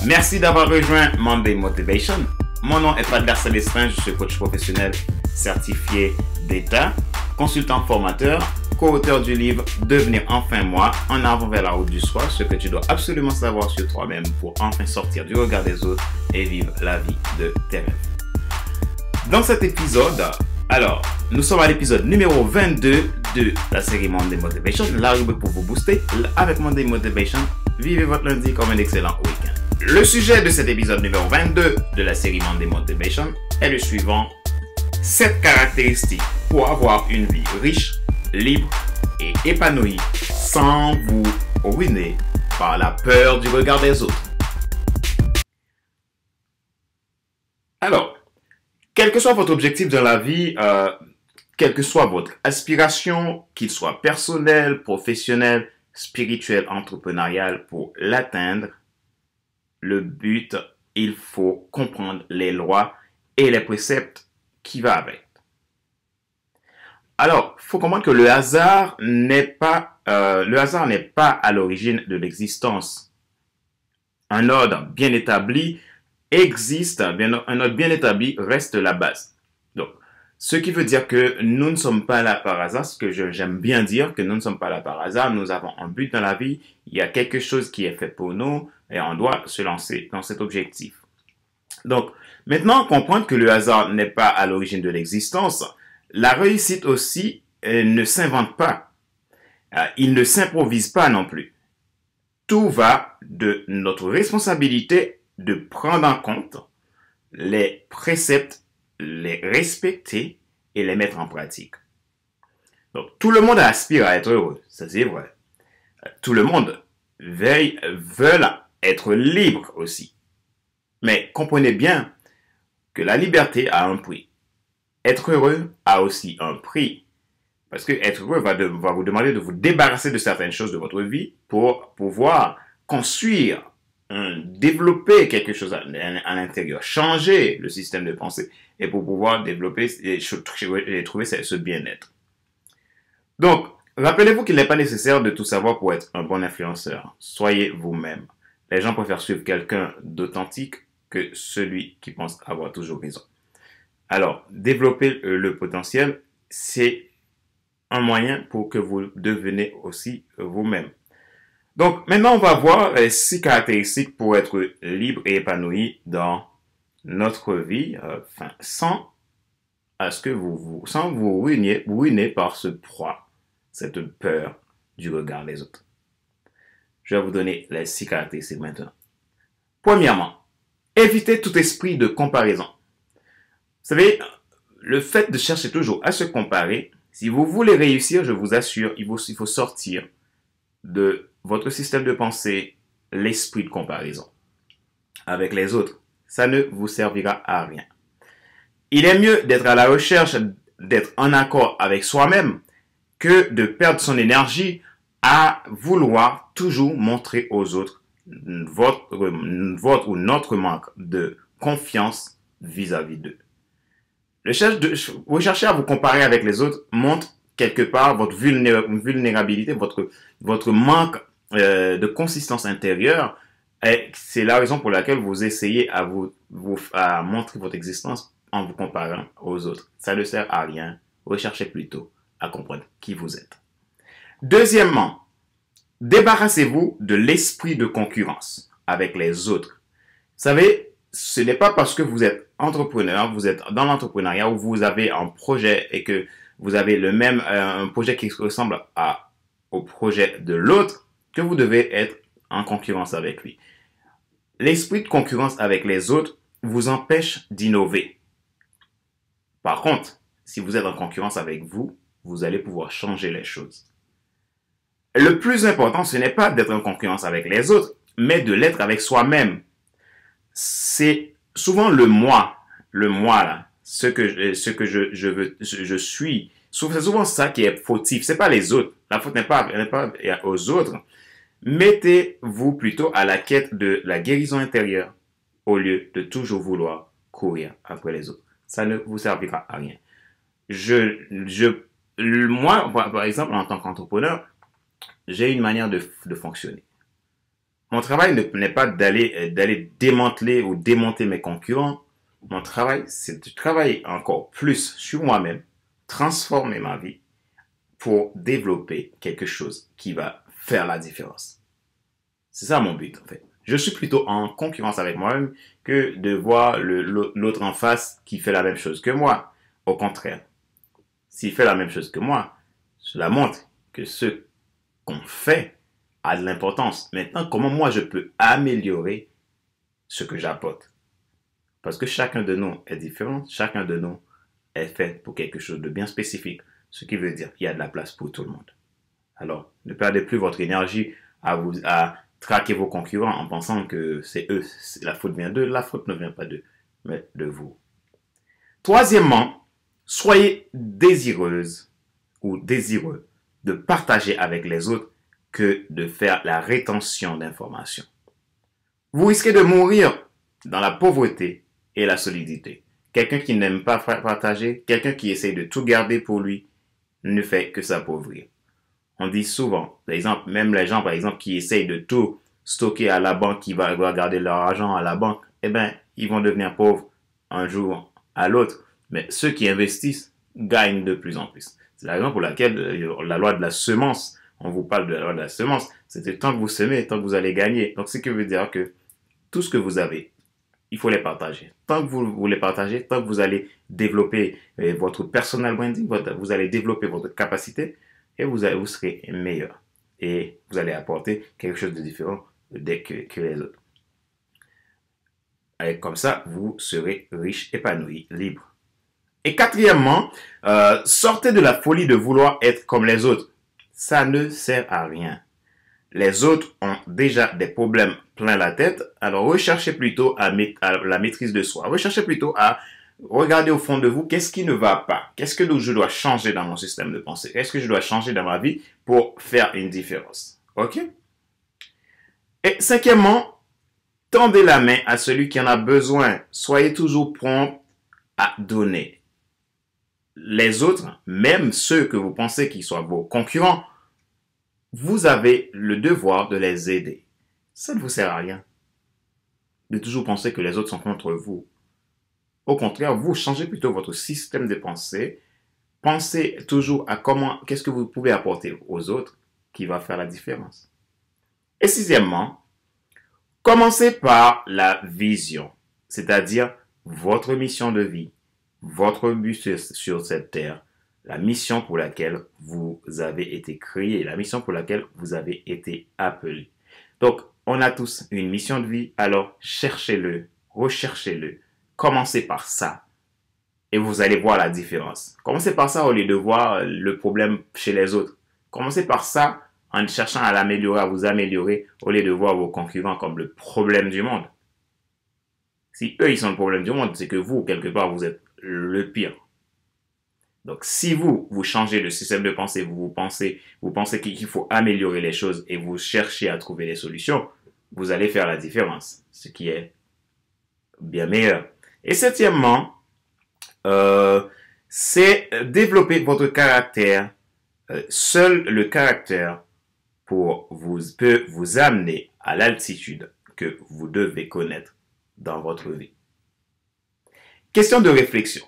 Merci d'avoir rejoint Monday Motivation. Mon nom est Adler Célestin, je suis coach professionnel certifié d'État, consultant formateur, co-auteur du livre Devenir enfin moi, en avant vers la route du soi, ce que tu dois absolument savoir sur toi-même pour enfin sortir du regard des autres et vivre la vie de tes rêves. Dans cet épisode, nous sommes à l'épisode numéro 22 de la série Monday Motivation, la rubrique pour vous booster. Avec Monday Motivation, vivez votre lundi comme un excellent week-end. Le sujet de cet épisode numéro 22 de la série Monday Motivation est le suivant: 7 caractéristiques pour avoir une vie riche, libre et épanouie sans vous ruiner par la peur du regard des autres. Alors, quel que soit votre objectif dans la vie, quelle que soit votre aspiration, qu'il soit personnel, professionnel, spirituel, entrepreneurial, pour l'atteindre, le but, il faut comprendre les lois et les préceptes qui vont avec. Alors, il faut comprendre que le hasard n'est pas à l'origine de l'existence. Un ordre bien établi existe, un ordre bien établi reste la base. Donc, ce qui veut dire que nous ne sommes pas là par hasard, ce que j'aime bien dire, que nous ne sommes pas là par hasard, nous avons un but dans la vie, il y a quelque chose qui est fait pour nous et on doit se lancer dans cet objectif. Donc, maintenant, comprendre que le hasard n'est pas à l'origine de l'existence, la réussite aussi ne s'invente pas, il ne s'improvise pas non plus. Tout va de notre responsabilité de prendre en compte les préceptes, les respecter et les mettre en pratique. Donc, tout le monde aspire à être heureux, ça c'est vrai. Tout le monde veut être libre aussi. Mais comprenez bien que la liberté a un prix. Être heureux a aussi un prix. Parce que être heureux va vous demander de vous débarrasser de certaines choses de votre vie pour pouvoir construire, développer quelque chose à l'intérieur, changer le système de pensée et pour pouvoir développer et trouver ce bien-être. Donc, rappelez-vous qu'il n'est pas nécessaire de tout savoir pour être un bon influenceur. Soyez vous-même. Les gens préfèrent suivre quelqu'un d'authentique que celui qui pense avoir toujours raison. Alors, développer le potentiel, c'est un moyen pour que vous deveniez aussi vous-même. Donc, maintenant, on va voir les 6 caractéristiques pour être libre et épanoui dans notre vie, sans vous ruiner par ce poids, cette peur du regard des autres. Je vais vous donner les 6 caractéristiques maintenant. Premièrement, évitez tout esprit de comparaison. Vous savez, le fait de chercher toujours à se comparer, si vous voulez réussir, je vous assure, il faut sortir de votre système de pensée l'esprit de comparaison avec les autres. Ça ne vous servira à rien. Il est mieux d'être à la recherche d'être en accord avec soi-même que de perdre son énergie à vouloir toujours montrer aux autres votre ou notre manque de confiance vis-à-vis d'eux. Rechercher à vous comparer avec les autres montre quelque part votre vulnérabilité, votre manque de consistance intérieure. Et c'est la raison pour laquelle vous essayez à montrer votre existence en vous comparant aux autres. Ça ne sert à rien. Recherchez plutôt à comprendre qui vous êtes. Deuxièmement, débarrassez-vous de l'esprit de concurrence avec les autres. Vous savez, ce n'est pas parce que vous êtes entrepreneur, vous êtes dans l'entrepreneuriat où vous avez un projet et que vous avez un projet qui ressemble au projet de l'autre que vous devez être en concurrence avec lui. L'esprit de concurrence avec les autres vous empêche d'innover. Par contre, si vous êtes en concurrence avec vous, vous allez pouvoir changer les choses. Le plus important, ce n'est pas d'être en concurrence avec les autres, mais de l'être avec soi-même. C'est souvent le moi là, ce que je suis. C'est souvent ça qui est fautif. C'est pas les autres. La faute n'est pas aux autres. Mettez-vous plutôt à la quête de la guérison intérieure au lieu de toujours vouloir courir après les autres. Ça ne vous servira à rien. Moi, par exemple, en tant qu'entrepreneur, j'ai une manière de fonctionner. Mon travail n'est pas d'aller démanteler ou démonter mes concurrents. Mon travail, c'est de travailler encore plus sur moi-même, transformer ma vie pour développer quelque chose qui va faire la différence. C'est ça mon but, en fait. Je suis plutôt en concurrence avec moi-même que de voir l'autre en face qui fait la même chose que moi. Au contraire, s'il fait la même chose que moi, cela montre que ce qu'on fait a de l'importance. Maintenant, comment moi je peux améliorer ce que j'apporte? Parce que chacun de nous est différent, chacun de nous est fait pour quelque chose de bien spécifique, ce qui veut dire qu'il y a de la place pour tout le monde. Alors, ne perdez plus votre énergie à traquer vos concurrents en pensant que c'est eux, la faute vient d'eux. La faute ne vient pas d'eux, mais de vous. Troisièmement, soyez désireuse ou désireux de partager avec les autres que de faire la rétention d'informations. Vous risquez de mourir dans la pauvreté et la solidité. Quelqu'un qui n'aime pas partager, quelqu'un qui essaye de tout garder pour lui, ne fait que s'appauvrir. On dit souvent, par exemple, même les gens, par exemple, qui essayent de tout stocker à la banque, qui va garder leur argent à la banque, eh bien, ils vont devenir pauvres un jour à l'autre. Mais ceux qui investissent gagnent de plus en plus. C'est la raison pour laquelle la loi de la semence, on vous parle de la loi de la semence, c'est tant que vous semez, tant que vous allez gagner. Donc, ce qui veut dire que tout ce que vous avez, il faut les partager. Tant que vous les partagez, tant que vous allez développer votre personal branding, vous allez développer votre capacité et vous serez meilleur. Et vous allez apporter quelque chose de différent dès que les autres. Et comme ça, vous serez riche, épanoui, libre. Et quatrièmement, sortez de la folie de vouloir être comme les autres. Ça ne sert à rien. Les autres ont déjà des problèmes plein la tête, alors recherchez plutôt à la maîtrise de soi. Recherchez plutôt à regarder au fond de vous qu'est-ce qui ne va pas. Qu'est-ce que je dois changer dans mon système de pensée? Qu'est-ce que je dois changer dans ma vie pour faire une différence? OK? Et cinquièmement, tendez la main à celui qui en a besoin. Soyez toujours prompt à donner. Les autres, même ceux que vous pensez qu'ils soient vos concurrents, vous avez le devoir de les aider. Ça ne vous sert à rien de toujours penser que les autres sont contre vous. Au contraire, vous changez plutôt votre système de pensée. Pensez toujours à qu'est-ce que vous pouvez apporter aux autres qui va faire la différence. Et sixièmement, commencez par la vision, c'est-à-dire votre mission de vie, votre but sur cette terre, la mission pour laquelle vous avez été créé, la mission pour laquelle vous avez été appelé. Donc, on a tous une mission de vie, alors cherchez-le, recherchez-le, commencez par ça et vous allez voir la différence. Commencez par ça au lieu de voir le problème chez les autres. Commencez par ça en cherchant à l'améliorer, à vous améliorer au lieu de voir vos concurrents comme le problème du monde. Si eux, ils sont le problème du monde, c'est que vous, quelque part, vous êtes le pire. Donc, si vous changez de système de pensée, vous pensez qu'il faut améliorer les choses et vous cherchez à trouver des solutions, vous allez faire la différence, ce qui est bien meilleur. Et septièmement, c'est développer votre caractère. Seul le caractère peut vous amener à l'altitude que vous devez connaître dans votre vie. Question de réflexion.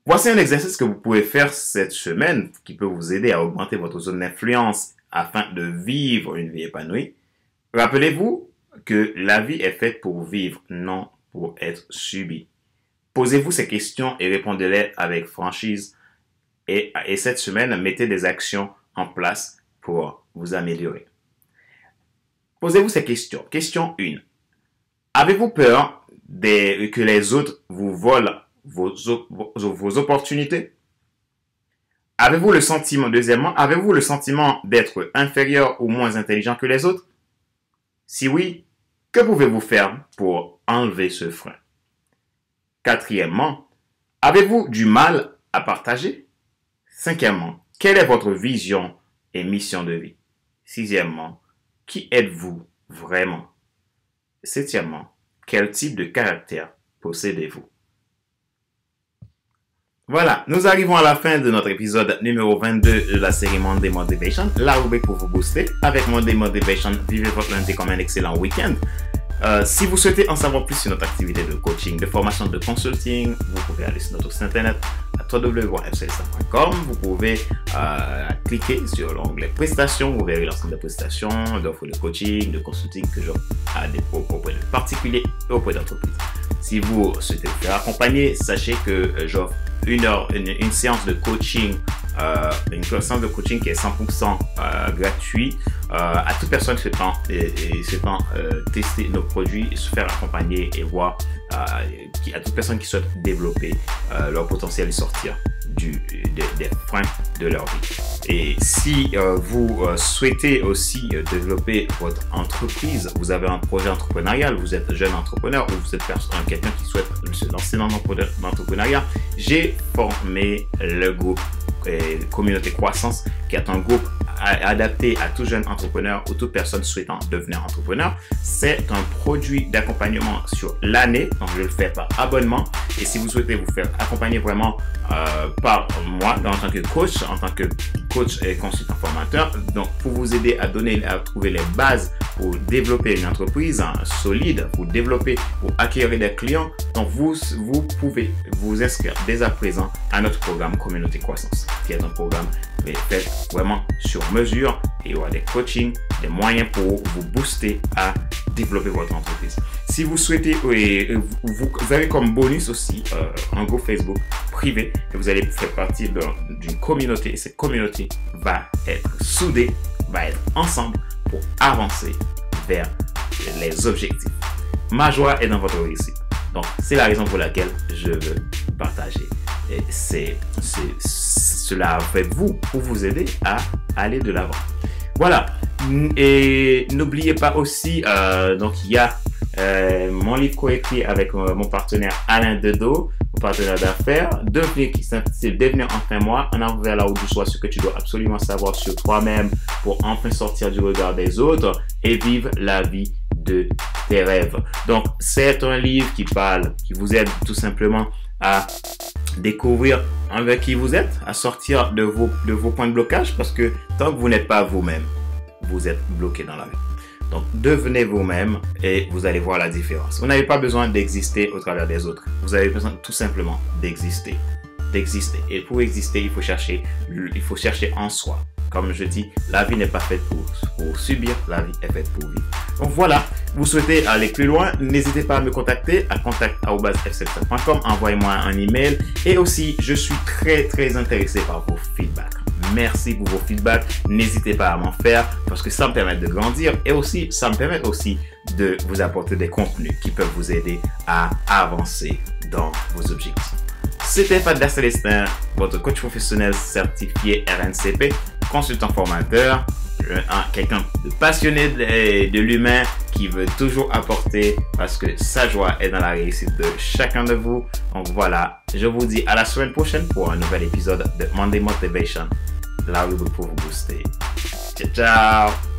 Voici un exercice que vous pouvez faire cette semaine qui peut vous aider à augmenter votre zone d'influence afin de vivre une vie épanouie. Rappelez-vous que la vie est faite pour vivre, non pour être subie. Posez-vous ces questions et répondez-les avec franchise. Et cette semaine, mettez des actions en place pour vous améliorer. Posez-vous ces questions. Question 1. Avez-vous peur que les autres vous volent vos opportunités? Avez-vous le sentiment, deuxièmement, avez-vous le sentiment d'être inférieur ou moins intelligent que les autres? Si oui, que pouvez-vous faire pour enlever ce frein? Quatrièmement, avez-vous du mal à partager? Cinquièmement, quelle est votre vision et mission de vie? Sixièmement, qui êtes-vous vraiment? Septièmement, quel type de caractère possédez-vous? Voilà, nous arrivons à la fin de notre épisode numéro 22 de la série Monday Motivation, la rubrique pour vous booster. Avec Monday Motivation, vivez votre lundi comme un excellent week-end. Si vous souhaitez en savoir plus sur notre activité de coaching, de formation, de consulting, vous pouvez aller sur notre site internet à www.fcelsa.com. Vous pouvez cliquer sur l'onglet prestations. Vous verrez l'ensemble des prestations, d'offres de coaching, de consulting que j'offre à des auprès de particuliers et auprès d'entreprises. Si vous souhaitez vous faire accompagner, sachez que j'offre une séance de coaching, une séance de coaching qui est 100% gratuit à toute personne souhaitant tester nos produits, se faire accompagner et voir à toute personne qui souhaite développer leur potentiel et sortir des freins de leur vie. Et si vous souhaitez aussi développer votre entreprise, vous avez un projet entrepreneurial, vous êtes jeune entrepreneur ou vous êtes quelqu'un qui souhaite se lancer dans l'entrepreneuriat, j'ai formé le groupe Communauté Croissance, qui est un groupe adapté à tout jeune entrepreneur ou toute personne souhaitant devenir entrepreneur. C'est un produit d'accompagnement sur l'année, donc je le fais par abonnement. Et si vous souhaitez vous faire accompagner vraiment par moi en tant que coach et consultant formateur, donc pour vous aider à trouver les bases pour développer une entreprise solide, pour acquérir des clients, donc vous pouvez vous inscrire dès à présent à notre programme Communauté Croissance, qui est un programme fait vraiment sur mesure, et il y aura des coachings, des moyens pour vous booster à développer votre entreprise. Si vous souhaitez, vous avez comme bonus aussi un groupe Facebook privé, et vous allez faire partie d'une communauté, et cette communauté va être soudée, va être ensemble pour avancer vers les objectifs. Ma joie est dans votre réussite. Donc, c'est la raison pour laquelle je veux partager cela avec vous pour vous aider à aller de l'avant. Voilà. Et n'oubliez pas aussi, donc il y a mon livre coécrit avec mon partenaire Alain Dedo, mon partenaire d'affaires, c'est devenir enfin moi, en avant vers la route du choix, ce que tu dois absolument savoir sur toi-même pour enfin sortir du regard des autres et vivre la vie de tes rêves. Donc, c'est un livre qui vous aide tout simplement à découvrir avec qui vous êtes, à sortir de vos points de blocage, parce que tant que vous n'êtes pas vous-même, vous êtes bloqué dans la vie. Donc, devenez vous-même et vous allez voir la différence. Vous n'avez pas besoin d'exister au travers des autres. Vous avez besoin tout simplement d'exister. Et pour exister, il faut chercher en soi. Comme je dis, la vie n'est pas faite pour subir, la vie est faite pour vivre. Donc voilà, vous souhaitez aller plus loin, n'hésitez pas à me contacter à contact@fcelsa.com, envoyez-moi un email. Et aussi, je suis très intéressé par vos feedbacks. Merci pour vos feedbacks. N'hésitez pas à m'en faire parce que ça me permet de grandir et aussi, ça me permet aussi de vous apporter des contenus qui peuvent vous aider à avancer dans vos objectifs. C'était Fadler Célestin, votre coach professionnel certifié RNCP, consultant formateur, quelqu'un de passionné de l'humain qui veut toujours apporter parce que sa joie est dans la réussite de chacun de vous. Donc voilà, je vous dis à la semaine prochaine pour un nouvel épisode de Monday Motivation, la rubrique pour vous booster. Ciao, ciao!